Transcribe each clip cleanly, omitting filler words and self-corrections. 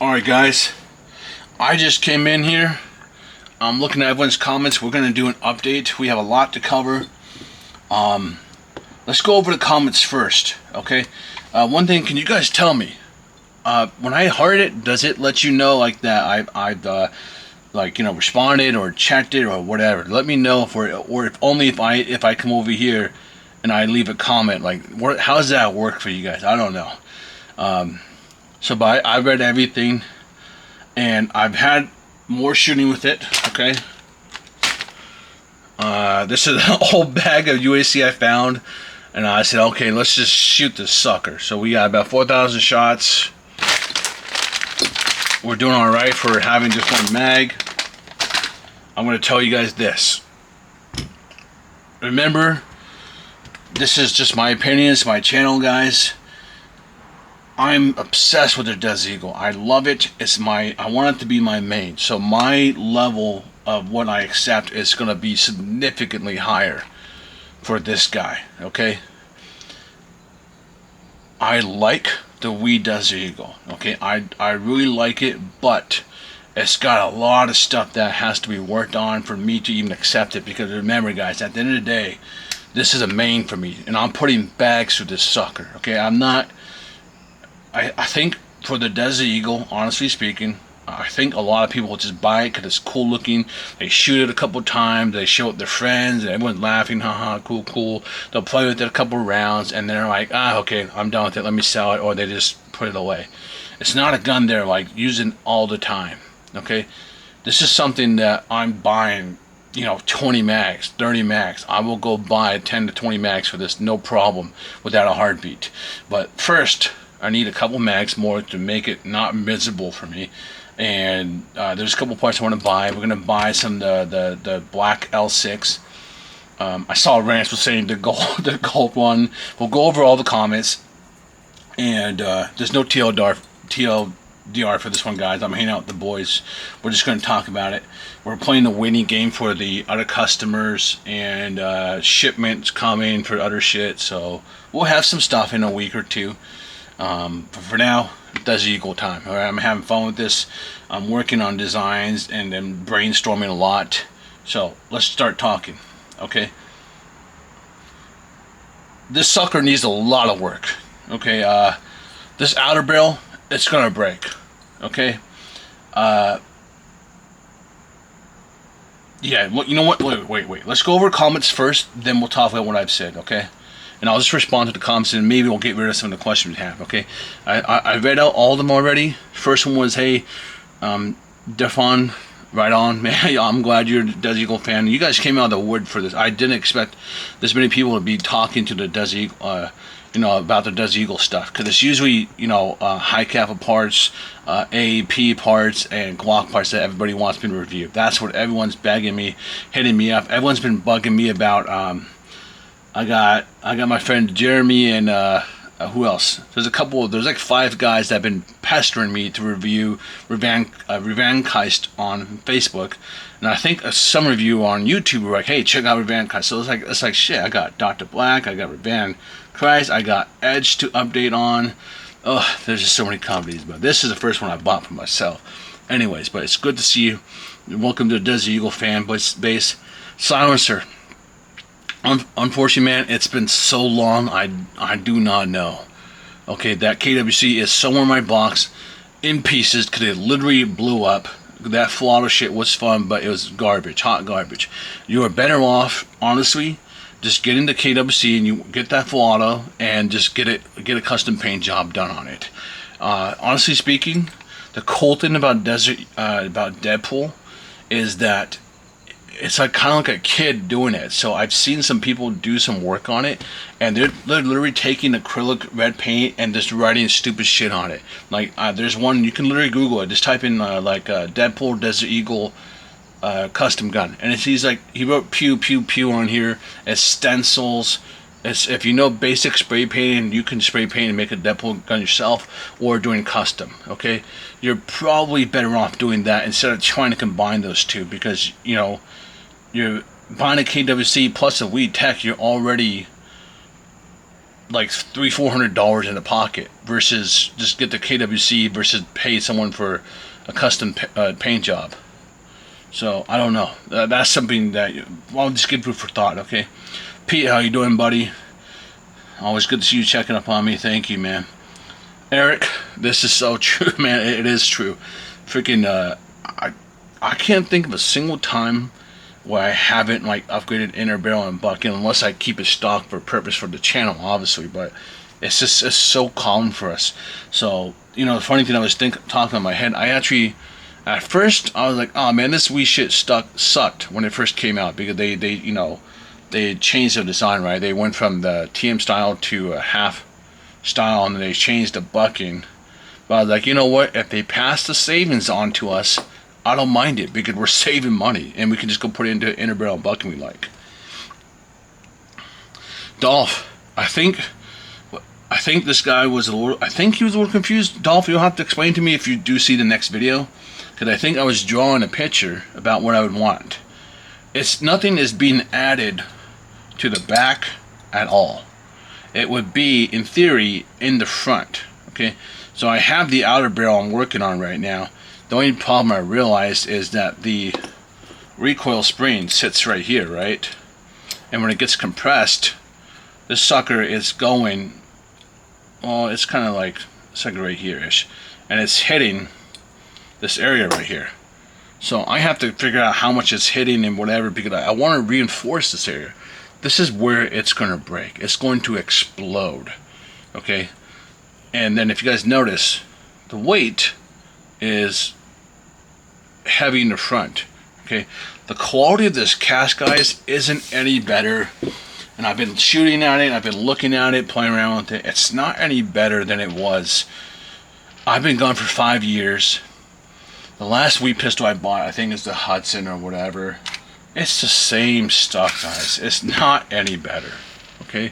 Alright guys, I just came in here. I'm looking at everyone's comments. We're going to do an update. We have a lot to cover. Let's go over the comments first, okay? One thing, can you guys tell me, when I heard it, does it let you know like that I've responded or checked it or whatever? Let me know if I come over here and I leave a comment. Like, how does that work for you guys? I don't know. But I read everything, and I've had more shooting with it, okay? This is an old bag of UAC I found, and I said, okay, let's just shoot this sucker. So we got about 4,000 shots. We're doing alright for having just one mag. I'm going to tell you guys this. Remember, this is just my opinion. It's my channel, guys. I'm obsessed with the Desert Eagle. I love it. I want it to be my main. So my level of what I accept is going to be significantly higher for this guy, okay? I like the Wee Desert Eagle, okay? I really like it, but it's got a lot of stuff that has to be worked on for me to even accept it, because remember, guys, at the end of the day, this is a main for me, and I'm putting bags through this sucker, okay? I think for the Desert Eagle, honestly speaking, I think a lot of people will just buy it because it's cool looking. They shoot it a couple times, they show it to their friends, and everyone's laughing, haha, cool, cool. They'll play with it a couple rounds, and they're like, okay, I'm done with it, let me sell it, or they just put it away. It's not a gun they're like using all the time, okay? This is something that I'm buying, 20 mags, 30 mags. I will go buy 10 to 20 mags for this, no problem, without a heartbeat. But first, I need a couple mags more to make it not miserable for me. And there's a couple parts I want to buy. We're going to buy some the black L6. I saw Rance was saying the gold one. We'll go over all the comments. And there's no TLDR for this one, guys. I'm hanging out with the boys. We're just going to talk about it. We're playing the waiting game for the other customers, and shipments coming for other shit. So we'll have some stuff in a week or two. But for now, Desert Eagle time. All right, I'm having fun with this. I'm working on designs and then brainstorming a lot. So let's start talking. Okay. This sucker needs a lot of work. Okay. This outer barrel, it's gonna break. Okay. Yeah. You know what? Wait. Let's go over comments first. Then we'll talk about what I've said. Okay. And I'll just respond to the comments, and maybe we'll get rid of some of the questions we have, okay? I read out all of them already. First one was, hey, Defon, right on. Man, I'm glad you're a Desert Eagle fan. You guys came out of the wood for this. I didn't expect this many people to be talking to the Desert Eagle, about the Desert Eagle stuff. Because it's usually, high kappa parts, AAP parts, and Glock parts that everybody wants me to review. That's what everyone's begging me, hitting me up. Everyone's been bugging me about, I got my friend Jeremy and who else? There's like 5 guys that have been pestering me to review Revankeist on Facebook, and I think some of you on YouTube were like, hey, check out Revankeist. So it's like shit. I got Dr. Black, I got Revankeist, I got Edge to update on. Oh, there's just so many companies, but this is the first one I bought for myself. Anyways, but it's good to see you. Welcome to the Desert Eagle fan base. Silencer. Unfortunately, man, it's been so long, I do not know. Okay, that KWC is somewhere in my box, in pieces, because it literally blew up. That full auto shit was fun, but it was garbage, hot garbage. You are better off, honestly, just getting the KWC and you get that full auto and just get a custom paint job done on it. Honestly speaking, the cool thing about Deadpool is that it's like kind of like a kid doing it. So I've seen some people do some work on it, and they're literally taking acrylic red paint and just writing stupid shit on it. Like there's one, you can literally Google it. Just type in Deadpool Desert Eagle custom gun, and he wrote pew pew pew on here as stencils. If you know basic spray painting, you can spray paint and make a Deadpool gun yourself, or doing custom. Okay, you're probably better off doing that instead of trying to combine those two, because you're buying a KWC plus a Weed Tech, you're already like $300-400 in the pocket versus just get the KWC versus pay someone for a custom paint job. So I don't know. That's something that I'll just give food for thought. Okay, Pete, how you doing, buddy? Always good to see you checking up on me. Thank you, man. Eric, this is so true, man. It is true. Freaking, I can't think of a single time where I haven't like upgraded inner barrel and bucket, unless I keep it stocked for purpose for the channel, obviously. But it's so common for us. So you know, the funny thing, I was talking in my head. I actually, at first, I was like, oh man, this Wii shit sucked when it first came out, because they changed the design, right? They went from the TM style to a half style, and then they changed the bucking. But I was like, you know what? If they pass the savings on to us, I don't mind it, because we're saving money, and we can just go put it into inner barrel and bucking we like. Dolph, I think this guy was a little. I think he was a little confused. Dolph, you'll have to explain to me if you do see the next video, because I think I was drawing a picture about what I would want. It's nothing is being added to the back at all. It would be, in theory, in the front. Okay, so I have the outer barrel I'm working on right now. The only problem I realized is that the recoil spring sits right here, right? And when it gets compressed, this sucker is going, well, it's kind of like right here-ish, and it's hitting this area right here. So I have to figure out how much it's hitting and whatever, because I want to reinforce this area. This is where it's going to break. It's going to explode. Okay? And then if you guys notice, the weight is heavy in the front. Okay? The quality of this cast, guys, isn't any better. And I've been shooting at it, I've been looking at it, playing around with it. It's not any better than it was. I've been gone for 5 years. The last Wii pistol I bought, I think, is the Hudson or whatever. It's the same stuff, guys. It's not any better. Okay?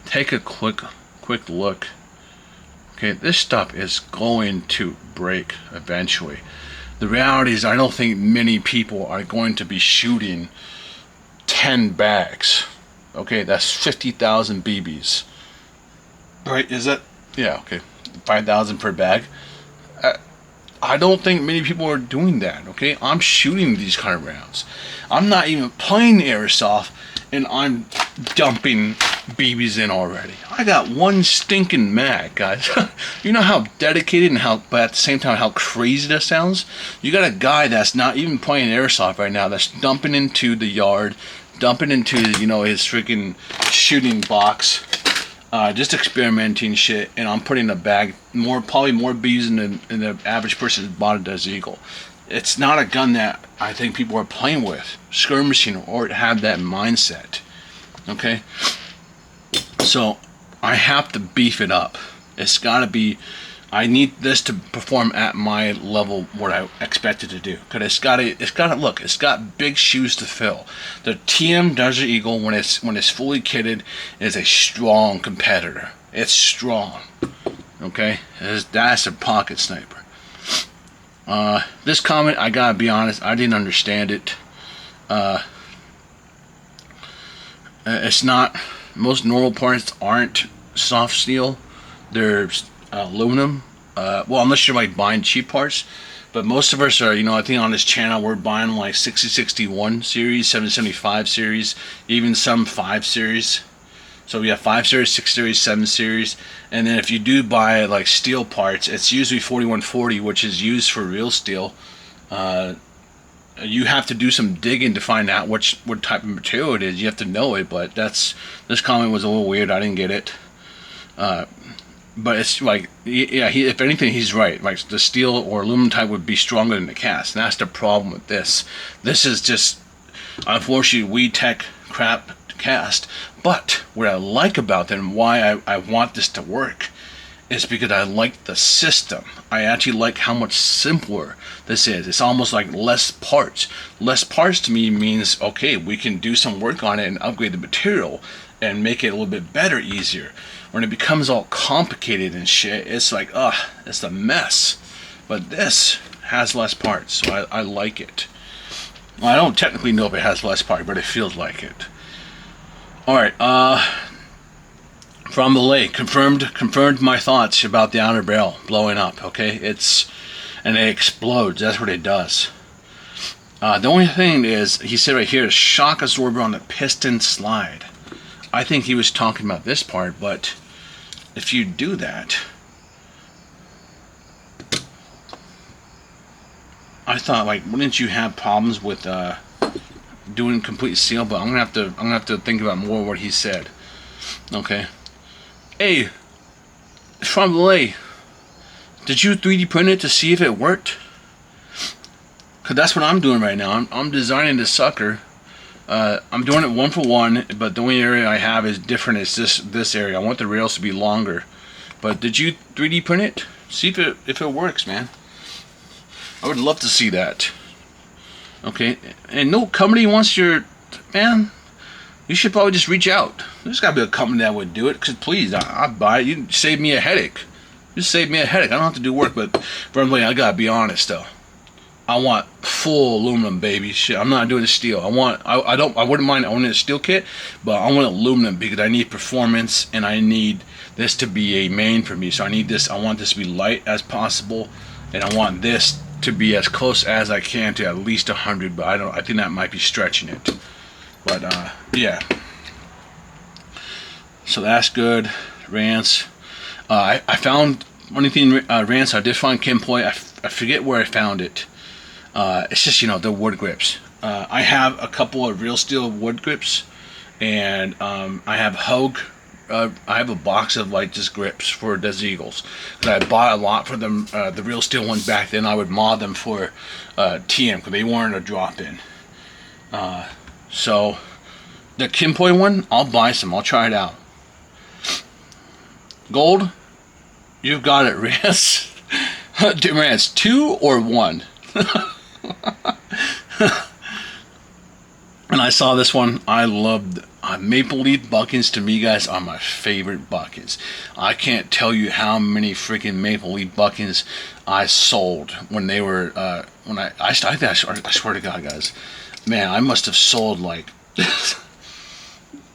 Take a quick look. Okay, this stuff is going to break eventually. The reality is, I don't think many people are going to be shooting 10 bags. Okay, that's 50,000 BBs. Right, is that? Yeah, okay. 5,000 per bag. I don't think many people are doing that, okay? I'm shooting these kind of rounds. I'm not even playing airsoft, and I'm dumping BBs in already. I got one stinking mag, guys. You know how dedicated and but at the same time, how crazy that sounds? You got a guy that's not even playing airsoft right now, that's dumping into the yard, dumping into, you know, his freaking shooting box, just experimenting shit, and I'm putting a bag, probably more bees than the average person who's bought a Desert Eagle. It's not a gun that I think people are playing with, skirmishing, or have that mindset. Okay? So, I have to beef it up. It's gotta be, I need this to perform at my level, what I expect it to do. Cause it's got big shoes to fill. The TM Desert Eagle, when it's fully kitted, is a strong competitor. It's strong. Okay? That's a pocket sniper. This comment, I gotta be honest, I didn't understand it. It's not, most normal parts aren't soft steel. They're aluminum. Well, unless you're like buying cheap parts, but most of us are, you know, I think on this channel we're buying like 6061 series, 775 series, even some 5 series. So we have 5 series, 6 series, 7 series, and then if you do buy like steel parts, it's usually 4140, which is used for real steel. You have to do some digging to find out what type of material it is. You have to know it, but this comment was a little weird. I didn't get it. But it's like, yeah, if anything, he's right. Like the steel or aluminum type would be stronger than the cast, and that's the problem with this. This is just, unfortunately, Wii Tech crap cast. But what I like about them, and why I want this to work, is because I like the system. I actually like how much simpler this is. It's almost like less parts. Less parts to me means, okay, we can do some work on it and upgrade the material and make it a little bit better, easier. When it becomes all complicated and shit, it's like, it's a mess. But this has less parts, so I like it. Well, I don't technically know if it has less parts, but it feels like it. Alright, from the lake, confirmed my thoughts about the outer barrel blowing up. Okay, and it explodes. That's what it does. The only thing is, he said right here, shock absorber on the piston slide. I think he was talking about this part, but if you do that, I thought, like, wouldn't you have problems with doing complete seal? But I'm gonna have to think about more what he said. Okay. Hey, from Lay, did you 3D print it to see if it worked? Cause that's what I'm doing right now. I'm designing this sucker. I'm doing it 1 for 1, but the only area I have is different. It's this area. I want the rails to be longer. But did you 3D print it? See if it works, man. I would love to see that. Okay, and no company wants your, man, you should probably just reach out. There's got to be a company that would do it, because please, I'd buy it. You save me a headache. Just save me a headache. I don't have to do work, but Burnley, I got to be honest, though. I want full aluminum, baby. Shit, I'm not doing steel. I wouldn't mind owning a steel kit, but I want aluminum because I need performance, and I need this to be a main for me. So I want this to be light as possible, and I want this to be as close as I can to at least 100, but I think that might be stretching it. But yeah. So that's good. Rance. I found one thing. Rance. I did find Kimpoy. I forget where I found it. It's just, the wood grips. I have a couple of real steel wood grips, and I have Hogue. I have a box of like just grips for Desert Eagles. I bought a lot for them, the real steel ones back then. I would mod them for TM because they weren't a drop-in. So the Kimpoy one, I'll buy some. I'll try it out. Gold, you've got it, Rance. Rance, 2 or 1? And I saw this one. I loved Maple Leaf buckets. To me, guys, are my favorite buckets. I can't tell you how many freaking Maple Leaf buckets I sold when they were I swear to God, guys, man, I must have sold like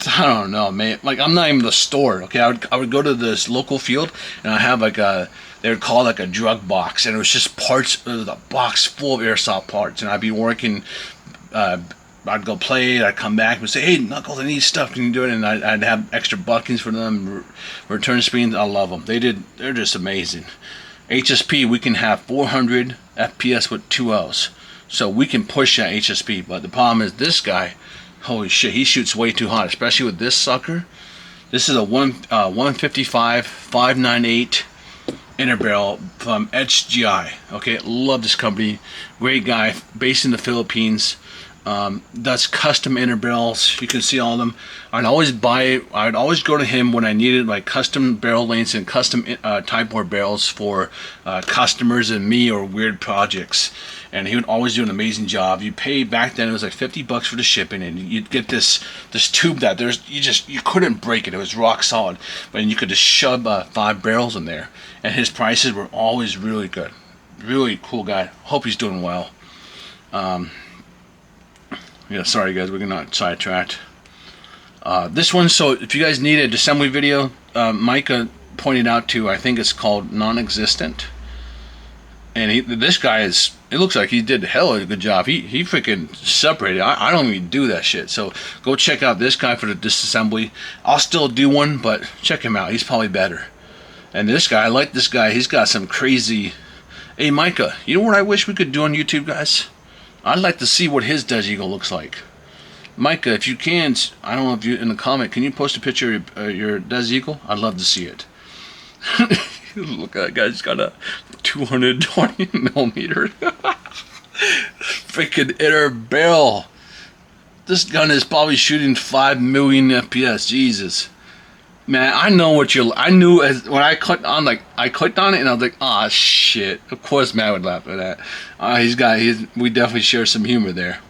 I don't know, man. Like, I'm not even the store. Okay, I would go to this local field, and I have like they would call it like a drug box, and it was just parts. It was a box full of airsoft parts, and I'd be working. I'd go play. I'd come back and say, "Hey, Knuckles, I need stuff. Can you do it?" And I'd have extra buckets for them. Return screens, I love them. They're just amazing. HSP, we can have 400 FPS with 2 Ls, so we can push that HSP. But the problem is this guy. Holy shit, he shoots way too hot, especially with this sucker. This is a 155 598 inner barrel from HGI. Okay, love this company. Great guy, based in the Philippines. Does custom inner barrels. You can see all of them. I'd always go to him when I needed like custom barrel lengths and custom type bore barrels for customers and me, or weird projects. And he would always do an amazing job. You pay, back then it was like $50 for the shipping, and you'd get this tube that you couldn't break it. It was rock solid, but you could just shove 5 barrels in there, and his prices were always really good. Really cool guy. Hope he's doing well. Yeah, sorry guys, we're not sidetracked. This one, so if you guys need a assembly video, Micah pointed out to, I think it's called Non-Existent. And this guy it looks like he did a hell of a good job. He freaking separated. I don't even do that shit. So go check out this guy for the disassembly. I'll still do one, but check him out. He's probably better. And this guy, I like this guy. He's got some crazy... Hey, Micah, you know what I wish we could do on YouTube, guys? I'd like to see what his Desert Eagle looks like. Micah, if you can, I don't know if you, in the comment, can you post a picture of your Desert Eagle? I'd love to see it. Look at that guy, he's got a 220 millimeter freaking inner barrel. This gun is probably shooting 5 million FPS. Jesus, man, I know what I knew when I clicked on it, and I was like, ah, shit. Of course, Matt would laugh at that. We definitely share some humor there.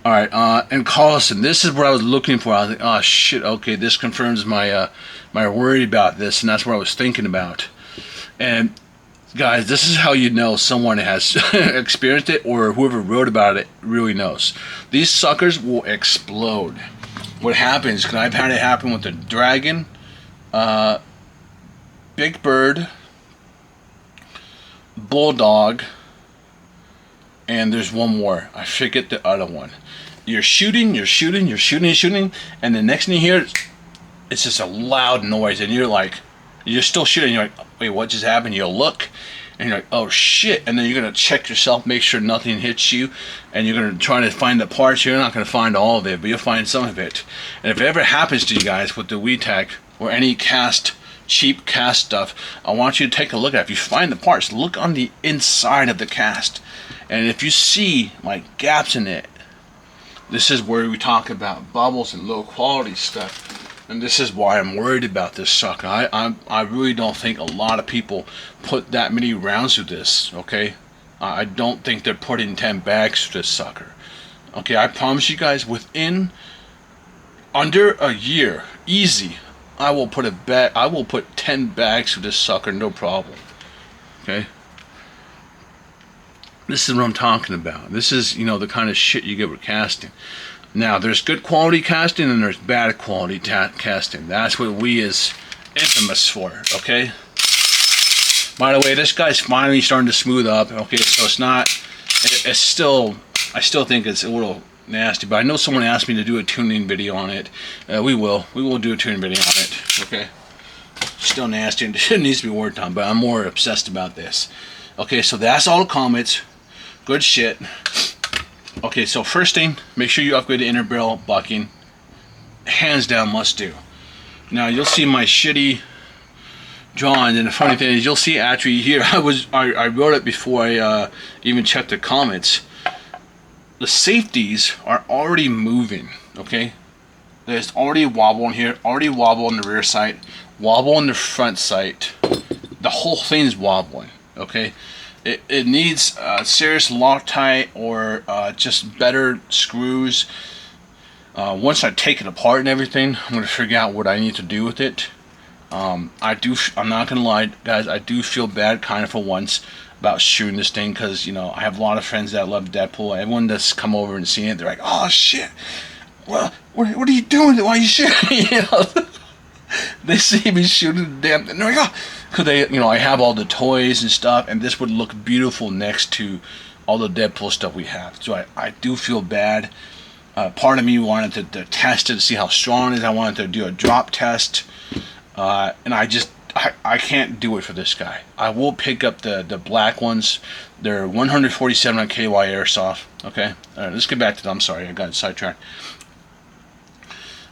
All right, and Carlson, this is what I was looking for. I was like, oh shit, okay, this confirms my worry about this, and that's what I was thinking about. And guys, this is how you know someone has experienced it, or whoever wrote about it really knows. These suckers will explode. What happens, because I've had it happen with the Dragon, Big Bird, Bulldog, and there's one more. I forget the other one. You're shooting, and the next thing you hear, it's just a loud noise, and you're still shooting. You're like, wait, what just happened? You'll look, and you're like, oh shit, and then you're gonna check yourself, make sure nothing hits you, and you're gonna try to find the parts. You're not gonna find all of it, but you'll find some of it. And if it ever happens to you guys with the WeTech or any cheap cast stuff, I want you to take a look at it. If you find the parts, look on the inside of the cast, and if you see like gaps in it, this is where we talk about bubbles and low quality stuff. And this is why I'm worried about this sucker. I really don't think a lot of people put that many rounds through this, okay? I don't think they're putting 10 bags through this sucker. Okay, I promise you guys, within under a year, easy, I will put 10 bags through this sucker, no problem. Okay? This is what I'm talking about. This is, the kind of shit you get with casting. Now, there's good quality casting and there's bad quality casting. That's what we is infamous for, okay? By the way, this guy's finally starting to smooth up, okay? So it's still, I still think it's a little nasty, but I know someone asked me to do a tuning video on it. We will do a tuning video on it, okay? Still nasty and it needs to be worked on, but I'm more obsessed about this. Okay, so that's all the comments. Good shit. Okay, so first thing, make sure you upgrade the inner barrel bucking. Hands down, must do. Now you'll see my shitty drawings, and the funny thing is, you'll see actually here. I wrote it before I even checked the comments. The safeties are already moving. Okay, there's already a wobble in here, already wobble on the rear sight, wobble on the front sight. The whole thing's wobbling. Okay. It needs serious Loctite or just better screws. Once I take it apart and everything, I'm going to figure out what I need to do with it. I'm not going to lie, guys, I do feel bad kind of for once about shooting this thing, because, I have a lot of friends that love Deadpool. Everyone that's come over and seen it, they're like, oh shit, well, what are you doing? Why are you shooting? They see me shooting the damn thing, and they're like, oh, because I have all the toys and stuff, and this would look beautiful next to all the Deadpool stuff we have. So I do feel bad. Part of me wanted to test it to see how strong it is. I wanted to do a drop test, and I can't do it for this guy. I will pick up the black ones. They're 147 on KY Airsoft. Okay, all right, let's get back to them. I'm sorry, I got sidetracked.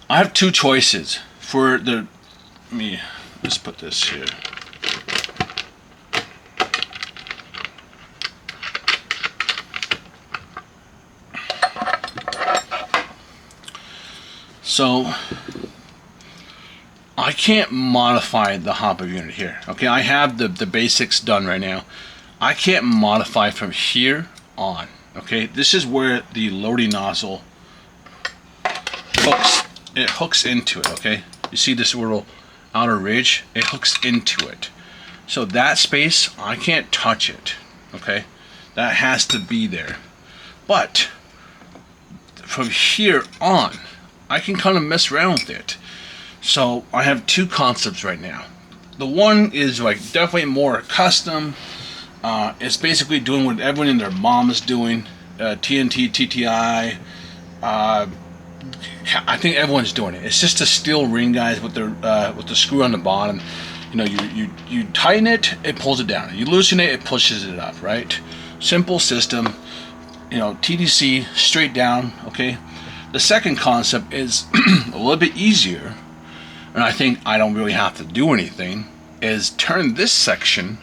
I have two choices for let's put this here. So I can't modify the hopper unit here. Okay, I have the basics done right now. I can't modify from here on. Okay, this is where the loading nozzle hooks. It hooks into it. Okay, you see this little outer ridge? It hooks into it. So that space, I can't touch it. Okay, that has to be there. But from here on, I can kind of mess around with it. So I have two concepts right now. The one is like definitely more custom. It's basically doing what everyone and their mom is doing. TNT, TTI. I think everyone's doing it. It's just a steel ring, guys, with the screw on the bottom. You tighten it, it pulls it down. You loosen it, it pushes it up. Right? Simple system. TDC straight down. Okay. The second concept is a little bit easier, and I think I don't really have to do anything, is turn this section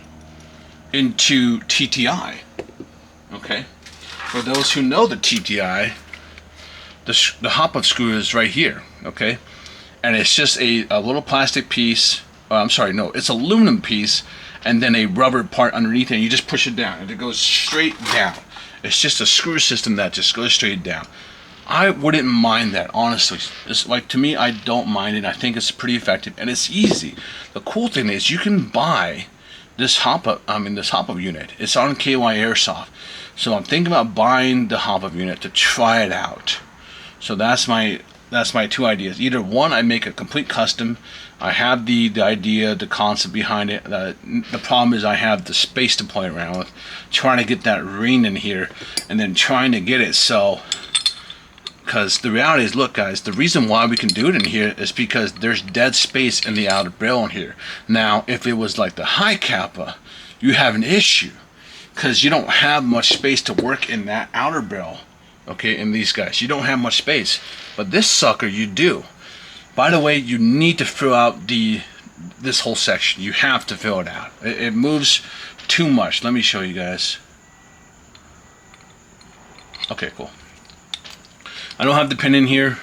into TTI. Okay? For those who know the TTI, the hop-up screw is right here. Okay? And it's just a little plastic piece. I'm sorry, no, it's aluminum piece, and then a rubber part underneath it, and you just push it down, and it goes straight down. It's just a screw system that just goes straight down. I wouldn't mind that, honestly. It's like, to me, I don't mind it. I think it's pretty effective and it's easy. The cool thing is you can buy this hop-up unit. It's on KY Airsoft. So I'm thinking about buying the hop-up unit to try it out. So that's that's my two ideas. Either one, I make a complete custom. I have the idea, the concept behind it. The problem is I have the space to play around with, trying to get that ring in here, and then trying to get it so. Because the reality is, look guys, the reason why we can do it in here is because there's dead space in the outer barrel in here. Now, if it was like the high Kappa, you have an issue, because you don't have much space to work in that outer barrel. Okay, in these guys, you don't have much space, but this sucker you do. By the way, you need to fill out this whole section. You have to fill it out. It moves too much. Let me show you guys. Okay, cool. I don't have the pin in here.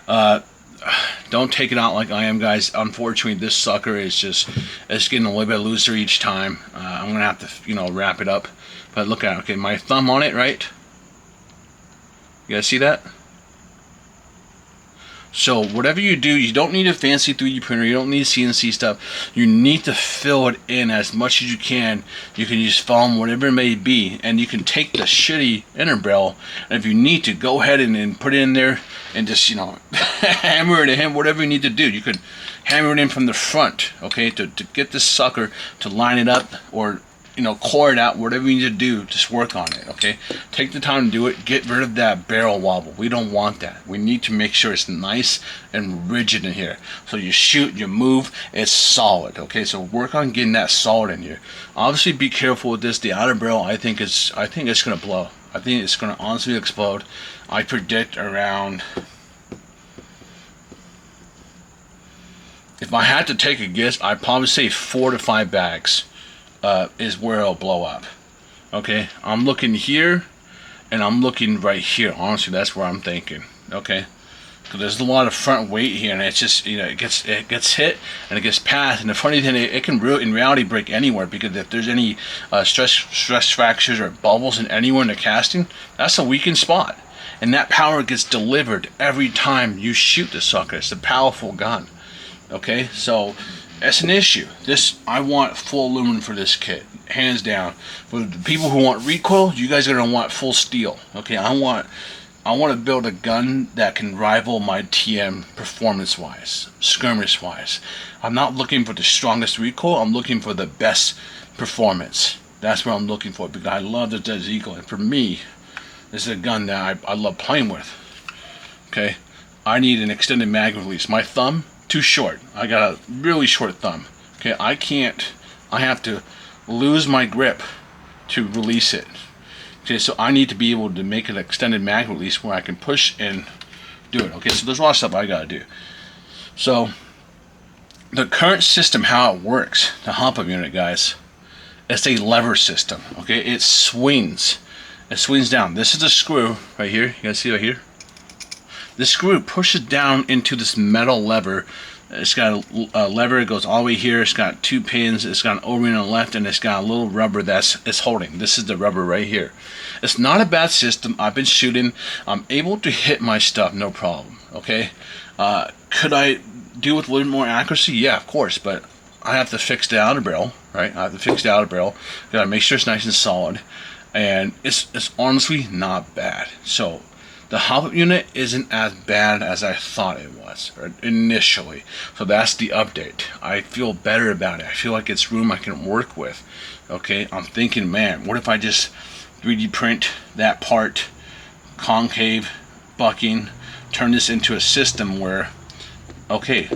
Don't take it out like I am, guys. Unfortunately, this sucker is it's getting a little bit looser each time. I'm gonna have to, you know, wrap it up. But look at it. Okay, my thumb on it, right? You guys see that? So whatever you do, you don't need a fancy 3D printer. You don't need CNC stuff. You need to fill it in as much as you can. You can use foam, whatever it may be, and you can take the shitty inner barrel, and if you need to, go ahead and put it in there and just, you know, hammer it in, whatever you need to do. You could hammer it in from the front, okay, to get this sucker to line it up, or, you know, core it out, whatever you need to do, just work on it, okay? Take the time to do it. Get rid of that barrel wobble. We don't want that. We need to make sure it's nice and rigid in here. So you shoot, you move, it's solid, okay? So work on getting that solid in here. Obviously, be careful with this. The outer barrel, I think it's gonna blow. I think it's gonna honestly explode. I predict around, if I had to take a guess, I'd probably say 4 to 5 bags. Is where it'll blow up. Okay, I'm looking here, and I'm looking right here. Honestly, that's where I'm thinking. Okay, because there's a lot of front weight here, and it's just, you know, it gets hit and it gets passed. And the funny thing, it can really, in reality, break anywhere, because if there's any stress fractures or bubbles in anywhere in the casting, that's a weakened spot, and that power gets delivered every time you shoot the sucker. It's a powerful gun. Okay, so that's an issue. I want full aluminum for this kit, hands down. For the people who want recoil, you guys are gonna want full steel. Okay, I want to build a gun that can rival my TM performance-wise, skirmish-wise. I'm not looking for the strongest recoil. I'm looking for the best performance. That's what I'm looking for, because I love the Desert Eagle, and for me, this is a gun that I love playing with. Okay, I need an extended mag release. My thumb, too short. I got a really short thumb. Okay, I have to lose my grip to release it. Okay, so I need to be able to make an extended mag release where I can push and do it. Okay, so there's a lot of stuff I gotta do. So the current system, how it works, the hump up unit, guys, it's a lever system. Okay, it swings down. This is a screw right here. You guys see right here? The screw pushes down into this metal lever. It's got a lever that goes all the way here. It's got 2 pins. It's got an O-ring on the left, and it's got a little rubber it's holding. This is the rubber right here. It's not a bad system. I've been shooting. I'm able to hit my stuff, no problem. Okay. Could I do with a little more accuracy? Yeah, of course. But I have to fix the outer barrel, right? I have to fix the outer barrel. Gotta make sure it's nice and solid. And it's honestly not bad. So the hop-up unit isn't as bad as I thought it was initially. So that's the update. I feel better about it. I feel like it's room I can work with. Okay, I'm thinking, man, what if I just 3D print that part, concave, bucking, turn this into a system where, okay,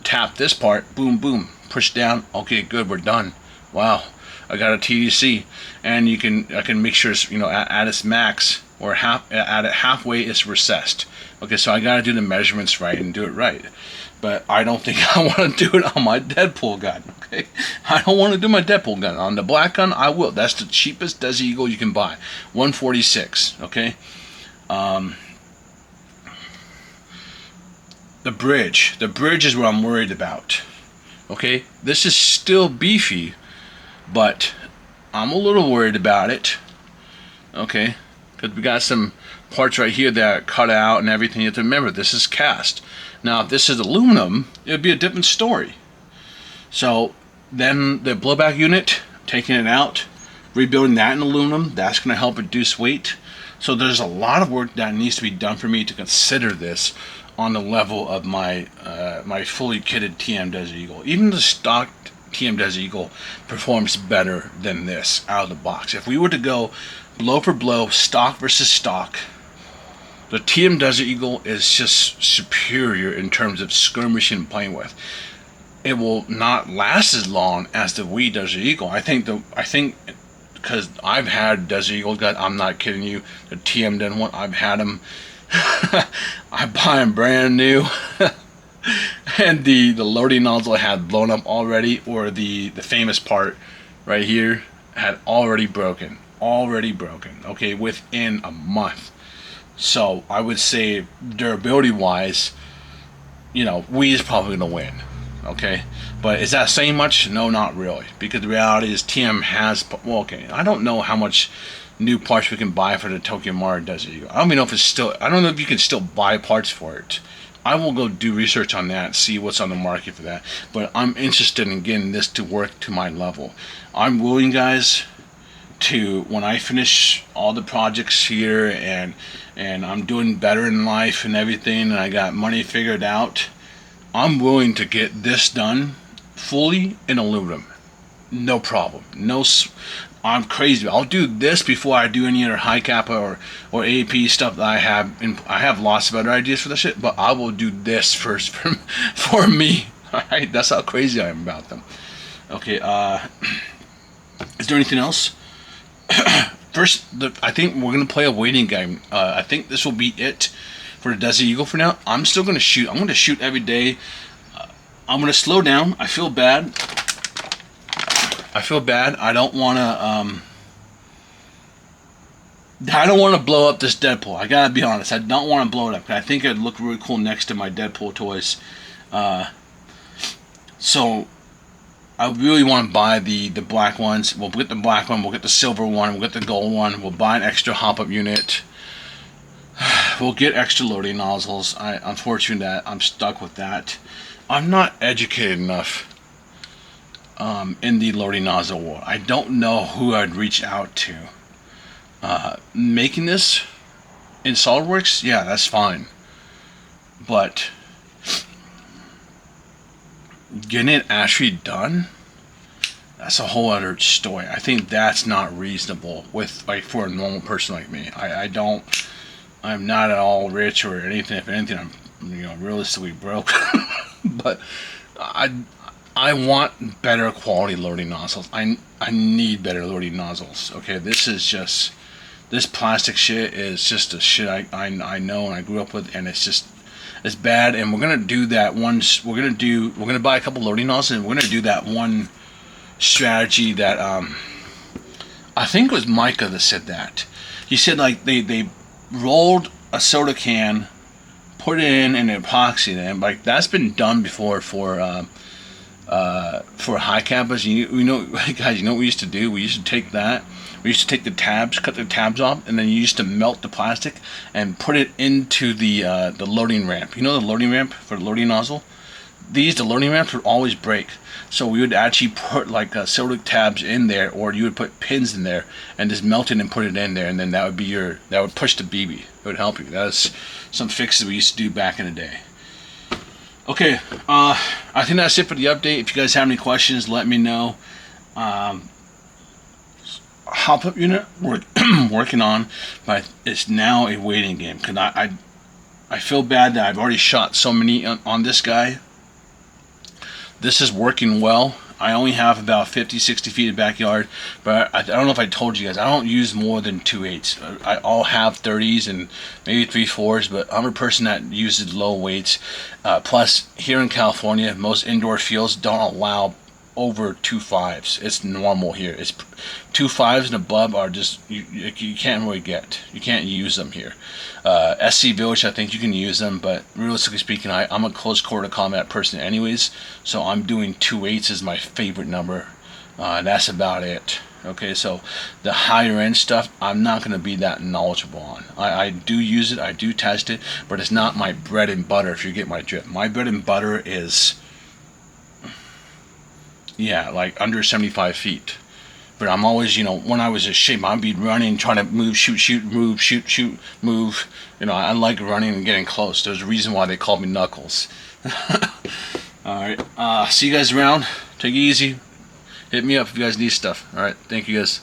tap this part, boom, boom, push down, okay, good, we're done. Wow, I got a TDC, and I can make sure it's, you know, at its max, or at it halfway it's recessed. Okay, so I gotta do the measurements right and do it right. But I don't think I want to do it on my Deadpool gun. Okay, I don't want to do my Deadpool gun. On the black gun, I will. That's the cheapest Desert Eagle you can buy, 146. Okay. The bridge is what I'm worried about. Okay, this is still beefy, but I'm a little worried about it. Okay. Because we got some parts right here that are cut out and everything. You have to remember, this is cast. Now, if this is aluminum, it would be a different story. So then the blowback unit, taking it out, rebuilding that in aluminum, that's going to help reduce weight. So there's a lot of work that needs to be done for me to consider this on the level of my my fully kitted TM Desert Eagle. Even the stock TM Desert Eagle performs better than this out of the box. If we were to go blow for blow, stock versus stock, the TM Desert Eagle is just superior in terms of skirmishing and playing with. It will not last as long as the Wii Desert Eagle. I think because I've had Desert Eagle guys, I'm not kidding you. The TM Den one, I've had them. I buy them brand new. And the loading nozzle had blown up already, or the famous part right here had already broken. Okay, within a month. So I would say durability wise, Wii is probably gonna win. Okay, but is that saying much? No, not really, because the reality is TM has, well, okay, I don't know how much new parts we can buy for the Tokyo Mario Desert Eagle. I don't even know if it's still, I don't know if you can still buy parts for it. I will go do research on that, see what's on the market for that. But I'm interested in getting this to work to my level. I'm willing, guys, to, when I finish all the projects here and I'm doing better in life and everything, and I got money figured out, I'm willing to get this done fully in aluminum. No problem. I'm crazy. I'll do this before I do any other high kappa or AP stuff that I have. And I have lots of other ideas for this shit, but I will do this first for me. Alright, that's how crazy I am about them. Okay, is there anything else? First, I think we're going to play a waiting game. I think this will be it for the Desert Eagle for now. I'm still going to shoot. I'm going to shoot every day. I'm going to slow down. I feel bad. I don't want to blow up this Deadpool. I gotta be honest. I don't want to blow it up. I think it'd look really cool next to my Deadpool toys. So I really want to buy the black ones. We'll get the black one. We'll get the silver one. We'll get the gold one. We'll buy an extra hop-up unit. We'll get extra loading nozzles. Unfortunately, that I'm stuck with that. I'm not educated enough in the loading nozzle world. I don't know who I'd reach out to. Making this in SolidWorks, yeah, that's fine. But getting it actually done, that's a whole other story. I think that's not reasonable for a normal person like me. I'm not at all rich or anything. If anything, I'm realistically broke. But I want better quality loading nozzles. I need better loading nozzles. Okay, this plastic shit is just a shit I know and I grew up with, and it's bad. And we're gonna do that once. We're gonna buy a couple loading nozzles, and we're gonna do that one strategy that I think it was Micah that said that. He said like they rolled a soda can, put it in, and epoxied it. And like that's been done before for high kappas. Guys, you know what we used to do? We used to take that. We used to take the tabs, cut the tabs off, and then you used to melt the plastic and put it into the loading ramp. You know the loading ramp for the loading nozzle? The loading ramps would always break. So we would actually put like soda tabs in there, or you would put pins in there and just melt it and put it in there, and then that would push the BB. It would help you. That's some fixes we used to do back in the day. Okay, I think that's it for the update. If you guys have any questions, let me know. Hop-up unit we're working on, but it's now a waiting game because I feel bad that I've already shot so many on this guy. This is working well. I only have about 50-60 feet of backyard, but I don't know if I told you guys, I don't use more than 2/8. I'll have 30s and maybe 3/4s, but I'm a person that uses low weights. Plus, here in California, most indoor fields don't allow over 2.5s. It's normal here. It's 2.5s and above are just you can't really get. You can't use them here. SC Village, I think you can use them, but realistically speaking, I'm a close quarter combat person anyways, so I'm doing 2.8s as my favorite number. That's about it. Okay, so the higher end stuff, I'm not going to be that knowledgeable on. I do use it, I do test it, but it's not my bread and butter, if you get my drift. My bread and butter is, yeah, like under 75 feet. But I'm always, you know, when I was a shape, I'd be running, trying to move, shoot, move, shoot, move. You know, I like running and getting close. There's a reason why they called me Knuckles. Alright, see you guys around. Take it easy. Hit me up if you guys need stuff. Alright, thank you guys.